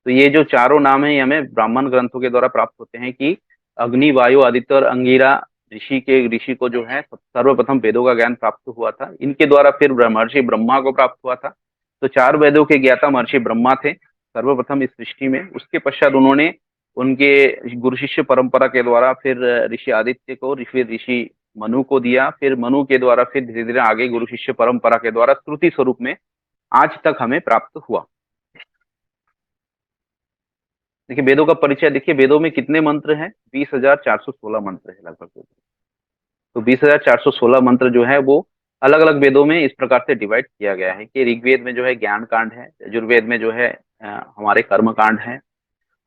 तो ये जो चारों नाम है ये हमें ब्राह्मण ग्रंथों के द्वारा प्राप्त होते हैं कि अग्नि, वायु, आदित्य और अंगिरा ऋषि को जो है सर्वप्रथम वेदों का ज्ञान प्राप्त हुआ था। इनके द्वारा फिर महर्षि ब्रह्मा को प्राप्त हुआ था। तो चार वेदों के ज्ञाता महर्षि ब्रह्मा थे सर्वप्रथम इस सृष्टि में। उसके पश्चात उन्होंने उनके गुरु शिष्य परंपरा के द्वारा फिर ऋषि आदित्य को, फिर ऋषि मनु को दिया, फिर मनु के द्वारा फिर धीरे धीरे आगे गुरु शिष्य परंपरा के द्वारा श्रुति स्वरूप में आज तक हमें प्राप्त हुआ। देखिए वेदों का परिचय, देखिए वेदों में कितने मंत्र हैं? 20,416 मंत्र है लगभग। तो 20,416 मंत्र जो है वो अलग अलग वेदों में इस प्रकार से डिवाइड किया गया है कि ऋग्वेद में जो है ज्ञान कांड है, यजुर्वेद में जो है हमारे कर्म कांड है,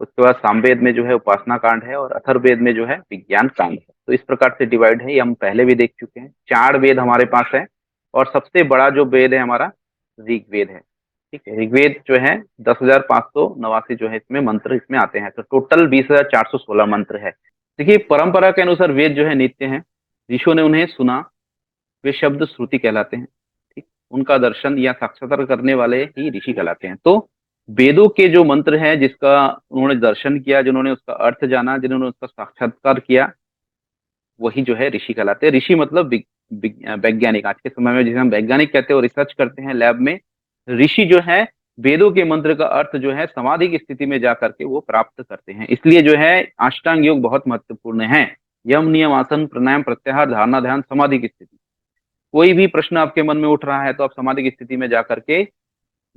उसके बाद सामवेद में जो है उपासना कांड है, और अथर्ववेद में जो है विज्ञान कांड है। तो इस प्रकार से डिवाइड है, ये हम पहले भी देख चुके हैं। चार वेद हमारे पास है और सबसे बड़ा जो वेद है हमारा ऋग्वेद है। ठीक है, ऋग्वेद जो है 10,589 जो है इसमें मंत्र इसमें आते हैं। तो टोटल 20,416 मंत्र है। देखिए परंपरा के अनुसार वेद जो है नित्य है, ऋषियों ने उन्हें सुना, वे शब्द श्रुति कहलाते हैं। ठीक, उनका दर्शन या साक्षात्कार करने वाले ही ऋषि कहलाते हैं। तो वेदों के जो मंत्र हैं जिसका उन्होंने दर्शन किया, जिन्होंने उसका अर्थ जाना, जिन्होंने उसका साक्षात्कार किया, वही जो है ऋषि कहलाते हैं। ऋषि मतलब वैज्ञानिक। आज के समय में जिसे हम वैज्ञानिक कहते हैं और रिसर्च करते हैं लैब में, ऋषि जो है वेदों के मंत्र का अर्थ जो है समाधि की स्थिति में जाकर के वो प्राप्त करते हैं। इसलिए जो है अष्टांग योग बहुत महत्वपूर्ण है। यम, नियम, आसन, प्राणायाम, प्रत्याहार, धारणा, ध्यान, समाधि की स्थिति। कोई भी प्रश्न आपके मन में उठ रहा है तो आप समाधि की स्थिति में जाकर के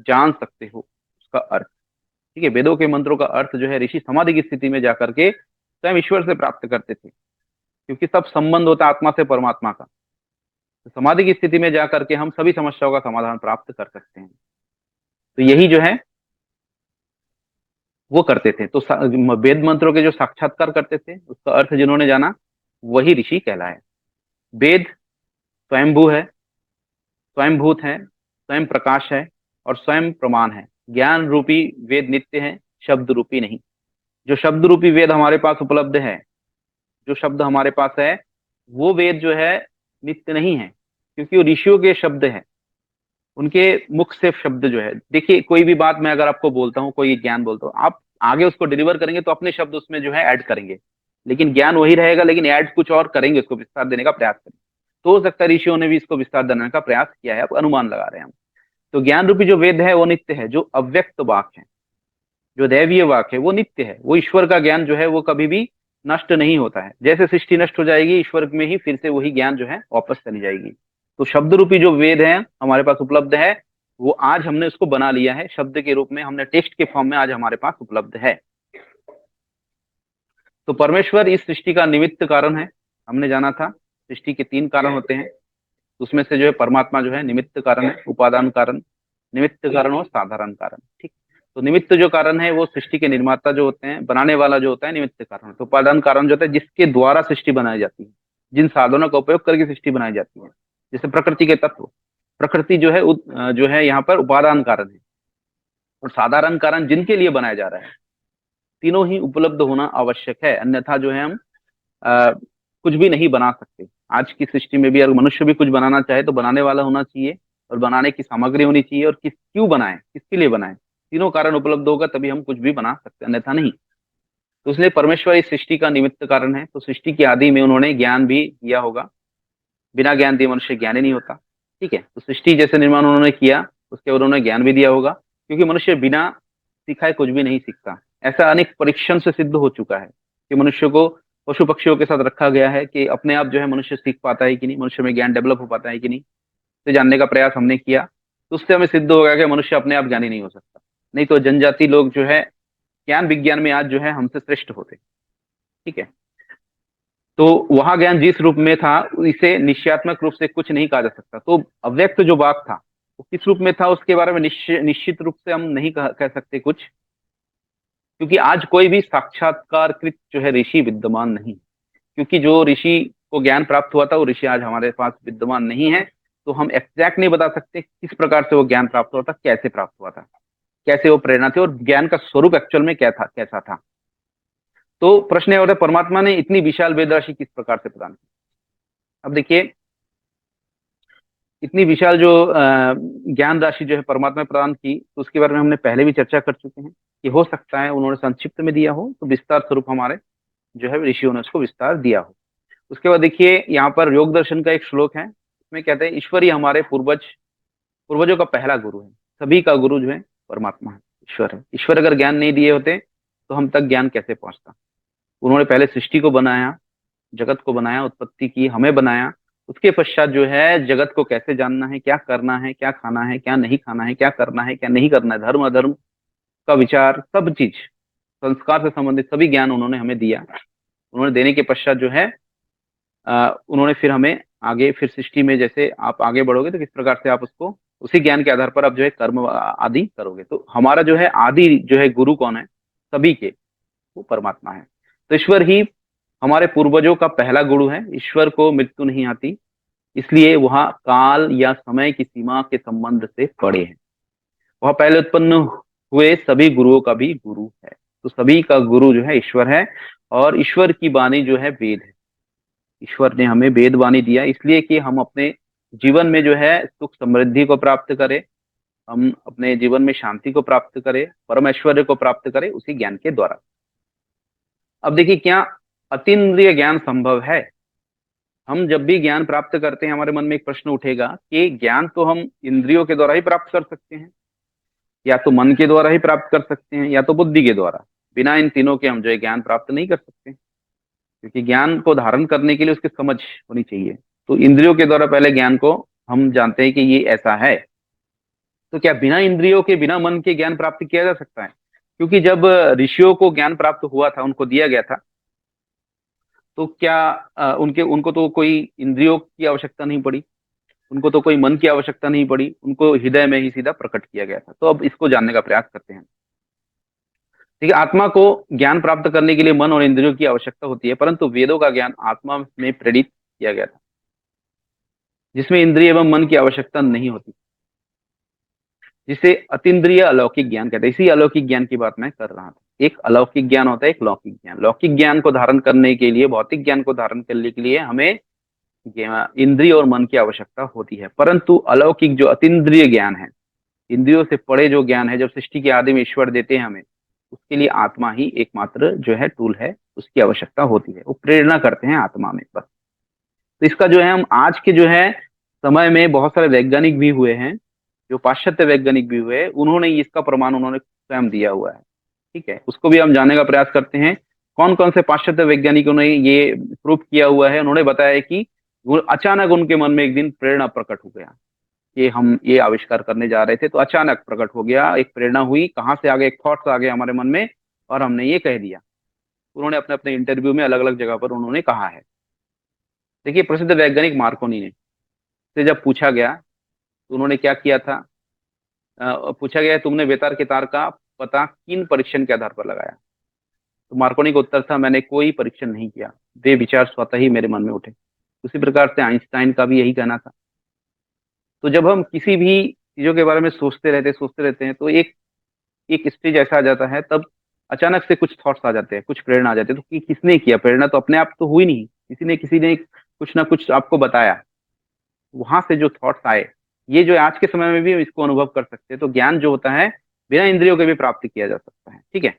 जान सकते हो उसका अर्थ। ठीक है, वेदों के मंत्रों का अर्थ जो है ऋषि समाधि की स्थिति में जाकर के स्वयं ईश्वर से प्राप्त करते थे, क्योंकि सब संबंध होता है आत्मा से परमात्मा का। तो समाधि की स्थिति में जाकर के हम सभी समस्याओं का समाधान प्राप्त कर सकते हैं। तो यही जो है वो करते थे। तो वेद मंत्रों के जो साक्षात्कार करते थे, उसका अर्थ जिन्होंने जाना, वही ऋषि कहलाए। वेद स्वयंभू है, स्वयंभूत है, स्वयं प्रकाश है और स्वयं प्रमाण है। ज्ञान रूपी वेद नित्य है, शब्द रूपी नहीं। जो शब्द रूपी वेद हमारे पास उपलब्ध है, जो शब्द हमारे पास है, वो वेद जो है नित्य नहीं है, क्योंकि वो ऋषियों के शब्द है। उनके मुख से शब्द जो है, देखिए कोई भी बात मैं अगर आपको बोलता हूँ, कोई ज्ञान बोलता हूँ, आप आगे उसको डिलीवर करेंगे तो अपने शब्द उसमें जो है ऐड करेंगे, लेकिन ज्ञान वही रहेगा, लेकिन ऐड कुछ और करेंगे, उसको विस्तार देने का प्रयास करेंगे। तो हो सकता है ऋषियों ने भी इसको विस्तार देने का प्रयास किया है, आप अनुमान लगा रहे हैं हम। तो ज्ञान रूपी जो वेद है वो नित्य है, जो अव्यक्त वाक है, जो दैवीय वाक है वो नित्य है। वो ईश्वर का ज्ञान जो है वो कभी भी नष्ट नहीं होता है। जैसे सृष्टि नष्ट हो जाएगी, ईश्वर में ही फिर से वही ज्ञान जो है वापस चली जाएगी। तो शब्द रूपी जो वेद है हमारे पास उपलब्ध है, वो आज हमने उसको बना लिया है शब्द के रूप में, हमने टेक्स्ट के फॉर्म में आज हमारे पास उपलब्ध है। तो परमेश्वर इस सृष्टि का निमित्त कारण है। हमने जाना था सृष्टि के तीन कारण होते हैं, उसमें से जो है परमात्मा जो है निमित्त कारण है, उपादान कारण, निमित्त कारण और साधारण कारण। ठीक, तो निमित्त जो कारण है वो सृष्टि के निर्माता जो होते हैं, बनाने वाला जो होता है निमित्त कारण। तो उपादान कारण जो होता है जिसके द्वारा सृष्टि बनाई जाती है, जिन साधनों का उपयोग करके सृष्टि बनाई जाती है, जैसे प्रकृति के तत्व। प्रकृति जो है जो है यहाँ पर उपादान कारण है, और साधारण कारण जिनके लिए बनाया जा रहा है। तीनों ही उपलब्ध होना आवश्यक है, अन्यथा जो है हम कुछ भी नहीं बना सकते। आज की सृष्टि में भी अगर मनुष्य भी कुछ बनाना चाहे तो बनाने वाला होना चाहिए, और बनाने की सामग्री होनी चाहिए, और क्यों बनाए, किसके लिए बनाए, तीनों कारण उपलब्ध होगा तभी हम कुछ भी बना सकते हैं, अन्यथा नहीं। तो इसलिए परमेश्वर इस सृष्टि का निमित्त कारण है। तो सृष्टि की आदि में उन्होंने ज्ञान भी दिया होगा, बिना ज्ञान दिए मनुष्य ज्ञानी नहीं होता। ठीक है, तो सृष्टि जैसे निर्माण उन्होंने किया, उसके बाद उन्होंने ज्ञान भी दिया होगा, क्योंकि मनुष्य बिना सिखाए कुछ भी नहीं सीखता। ऐसा अनेक परीक्षण से सिद्ध हो चुका है कि मनुष्य को पशु पक्षियों के साथ रखा गया है कि अपने आप जो है मनुष्य सीख पाता है कि नहीं, मनुष्य में ज्ञान डेवलप हो पाता है कि नहीं, तो जानने का प्रयास हमने किया। तो उससे हमें सिद्ध हो गया कि मनुष्य अपने आप ज्ञानी नहीं हो सकता। नहीं तो जनजाति लोग जो है ज्ञान विज्ञान में आज जो है हमसे श्रेष्ठ होते। ठीक है, तो वहां ज्ञान जिस रूप में था, इसे निश्चयात्मक रूप से कुछ नहीं कहा जा सकता। तो अव्यक्त जो वाक था वो किस रूप में था, उसके बारे में निश्चित रूप से हम नहीं कह सकते कुछ, क्योंकि आज कोई भी साक्षात्कारकृत जो है ऋषि विद्यमान नहीं। क्योंकि जो ऋषि को ज्ञान प्राप्त हुआ था वो ऋषि आज हमारे पास विद्यमान नहीं है। तो हम एग्जैक्ट नहीं बता सकते किस प्रकार से वो ज्ञान प्राप्त हुआ था, कैसे प्राप्त हुआ था, कैसे वो प्रेरणा थी, और ज्ञान का स्वरूप एक्चुअल में क्या था, कैसा था। तो प्रश्न ये होता है परमात्मा ने इतनी विशाल वेद राशि किस प्रकार से प्रदान की। अब देखिए इतनी विशाल जो ज्ञान राशि जो है परमात्मा ने प्रदान की, तो उसके बारे में हमने पहले भी चर्चा कर चुके हैं। कि हो सकता है उन्होंने संक्षिप्त में दिया हो, तो विस्तार स्वरूप हमारे जो है ऋषियों ने उसको विस्तार दिया हो। उसके बाद देखिए यहाँ पर योग दर्शन का एक श्लोक है, इसमें कहते हैं ईश्वर ही हमारे पूर्वजों का पहला गुरु है। सभी का गुरु जो है परमात्मा है, ईश्वर है। ईश्वर अगर ज्ञान नहीं दिए होते तो हम तक ज्ञान कैसे पहुंचता। उन्होंने पहले सृष्टि को बनाया, जगत को बनाया, उत्पत्ति की, हमें बनाया। उसके पश्चात जो है जगत को कैसे जानना है, क्या करना है, क्या खाना है, क्या नहीं खाना है, क्या करना है, क्या नहीं करना है, धर्म अधर्म का विचार, सब चीज, संस्कार से संबंधित सभी ज्ञान उन्होंने हमें दिया। उन्होंने देने के पश्चात जो है उन्होंने फिर हमें आगे, फिर सृष्टि में जैसे आप आगे बढ़ोगे तो किस प्रकार से आप उसको उसी ज्ञान के आधार पर आप जो है कर्म आदि करोगे। तो हमारा जो है आदि जो है गुरु कौन है सभी के, वो परमात्मा है। तो ईश्वर ही हमारे पूर्वजों का पहला गुरु है। ईश्वर को मृत्यु नहीं आती, इसलिए वह काल या समय की सीमा के संबंध से परे है। वह पहले उत्पन्न हुए सभी गुरुओं का भी गुरु है। तो सभी का गुरु जो है ईश्वर है, और ईश्वर की वाणी जो है वेद है। ईश्वर ने हमें वेद वाणी दिया इसलिए कि हम अपने जीवन में जो है सुख समृद्धि को प्राप्त करें, हम अपने जीवन में शांति को प्राप्त करें, परम ऐश्वर्य को प्राप्त करें उसी ज्ञान के द्वारा। अब देखिए, क्या अतीन्द्रिय ज्ञान संभव है? हम जब भी ज्ञान प्राप्त करते हैं हमारे मन में एक प्रश्न उठेगा कि ज्ञान तो हम इंद्रियों के द्वारा ही प्राप्त कर सकते हैं, या तो मन के द्वारा ही प्राप्त कर सकते हैं, या तो बुद्धि के द्वारा। बिना इन तीनों के हम जो है ज्ञान प्राप्त नहीं कर सकते, क्योंकि ज्ञान को धारण करने के लिए उसकी समझ होनी चाहिए। तो इंद्रियों के द्वारा पहले ज्ञान को हम जानते हैं कि ये ऐसा है। तो क्या बिना इंद्रियों के, बिना मन के ज्ञान प्राप्त किया जा सकता है? क्योंकि जब ऋषियों को ज्ञान प्राप्त हुआ था, उनको दिया गया था, तो क्या उनके उनको तो कोई इंद्रियों की आवश्यकता नहीं पड़ी, उनको तो कोई मन की आवश्यकता नहीं पड़ी, उनको हृदय में ही सीधा प्रकट किया गया था। तो अब इसको जानने का प्रयास करते हैं। ठीक है, आत्मा को ज्ञान प्राप्त करने के लिए मन और इंद्रियों की आवश्यकता होती है, परंतु वेदों का ज्ञान आत्मा में प्रेरित किया गया था, जिसमें इंद्रिय एवं मन की आवश्यकता नहीं होती, जिसे अतीन्द्रिय अलौकिक ज्ञान कहते हैं। इसी अलौकिक ज्ञान की बात मैं कर रहा था। एक अलौकिक ज्ञान होता है, एक लौकिक ज्ञान। लौकिक ज्ञान को धारण करने के लिए, भौतिक ज्ञान को धारण करने के लिए हमें इंद्रिय और मन की आवश्यकता होती है, परंतु अलौकिक जो अतीन्द्रिय ज्ञान है, इंद्रियों से परे जो ज्ञान है, जब सृष्टि के आदि में ईश्वर देते हैं हमें, उसके लिए आत्मा ही एकमात्र जो है टूल है, उसकी आवश्यकता होती है। वो प्रेरणा करते हैं आत्मा में बस। तो इसका जो है हम आज के जो है समय में बहुत सारे वैज्ञानिक भी हुए हैं, जो पाश्चात्य वैज्ञानिक भी हुए, उन्होंने इसका प्रमाण उन्होंने स्वयं दिया हुआ है। ठीक है, उसको भी हम जानने का प्रयास करते हैं। कौन कौन से पाश्चात्य वैज्ञानिकों ने ये प्रूव किया हुआ है? उन्होंने बताया कि वो अचानक उनके मन में एक दिन प्रेरणा प्रकट हो गया कि हम ये आविष्कार करने जा रहे थे, तो अचानक प्रकट हो गया, एक प्रेरणा हुई, कहाँ से आ गए, एक थॉट्स आ गए हमारे मन में, और हमने ये कह दिया। उन्होंने अपने अपने इंटरव्यू में अलग अलग जगह पर उन्होंने कहा है। देखिए, प्रसिद्ध वैज्ञानिक मार्कोनी ने से जब पूछा गया तो उन्होंने क्या किया था, पूछा गया तुमने बेतार के तार का पता किन परीक्षण के आधार पर लगाया? तो मार्कोनी का उत्तर था, मैंने कोई परीक्षण नहीं किया, वे विचार स्वतः ही मेरे मन में उठे। उसी प्रकार से आइंस्टाइन का भी यही कहना था। तो जब हम किसी भी चीजों के बारे में सोचते रहते हैं, तो एक एक स्टेज ऐसा आ जाता है, तब अचानक से कुछ थॉट्स आ जाते हैं, कुछ प्रेरणा आ जाती है। तो किसने किया? प्रेरणा तो अपने आप तो हुई नहीं, किसी ने कुछ ना कुछ आपको बताया, वहां से जो थॉट्स आए, ये जो आज के समय में भी हम इसको अनुभव कर सकते हैं। तो ज्ञान जो होता है बिना इंद्रियों के भी प्राप्त किया जा सकता है। ठीक है,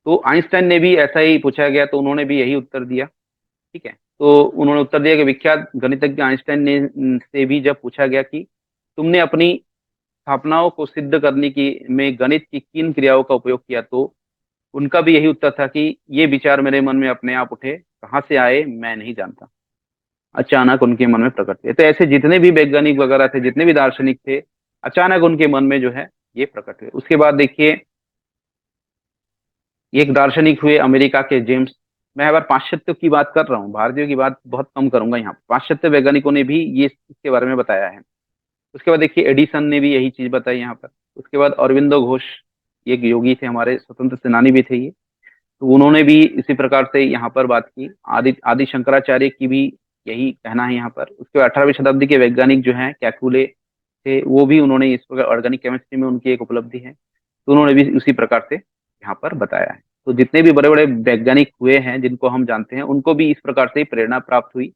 तो आइंस्टाइन ने भी ऐसा ही पूछा गया, तो उन्होंने भी यही उत्तर दिया। ठीक है, तो उन्होंने उत्तर दिया कि विख्यात गणितज्ञ आइंस्टाइन ने से भी जब पूछा गया कि तुमने अपनी स्थापनाओं को सिद्ध करने की में गणित की किन क्रियाओं का उपयोग किया, तो उनका भी यही उत्तर था कि ये विचार मेरे मन में अपने आप उठे, कहाँ से आए मैं नहीं जानता, अचानक उनके मन में प्रकट हुए। तो ऐसे जितने भी वैज्ञानिक वगैरह थे, जितने भी दार्शनिक थे, अचानक उनके मन में जो है ये प्रकट हुए। उसके बाद देखिए, एक दार्शनिक हुए अमेरिका के जेम्स। मैं हर बार पाश्चात्य की बात कर रहा हूँ, भारतीयों की बात बहुत कम करूंगा यहाँ। पाश्चात्य वैज्ञानिकों ने भी ये इसके बारे में बताया है। उसके बाद देखिए, एडिसन ने भी यही चीज बताई यहाँ पर। उसके बाद अरविंदो घोष, एक योगी थे, हमारे स्वतंत्र सेनानी भी थे ये, तो उन्होंने भी इसी प्रकार से यहाँ पर बात की। आदि आदि शंकराचार्य की भी यही कहना है यहाँ पर। उसके बाद 18वीं शताब्दी के वैज्ञानिक जो हैं कैकुले थे, वो भी उन्होंने इस प्रकार ऑर्गेनिक केमिस्ट्री में उनकी एक उपलब्धि है, तो उन्होंने भी उसी प्रकार से यहाँ पर बताया है। तो जितने भी बड़े बड़े वैज्ञानिक हुए हैं जिनको हम जानते हैं, उनको भी इस प्रकार से ही प्रेरणा प्राप्त हुई।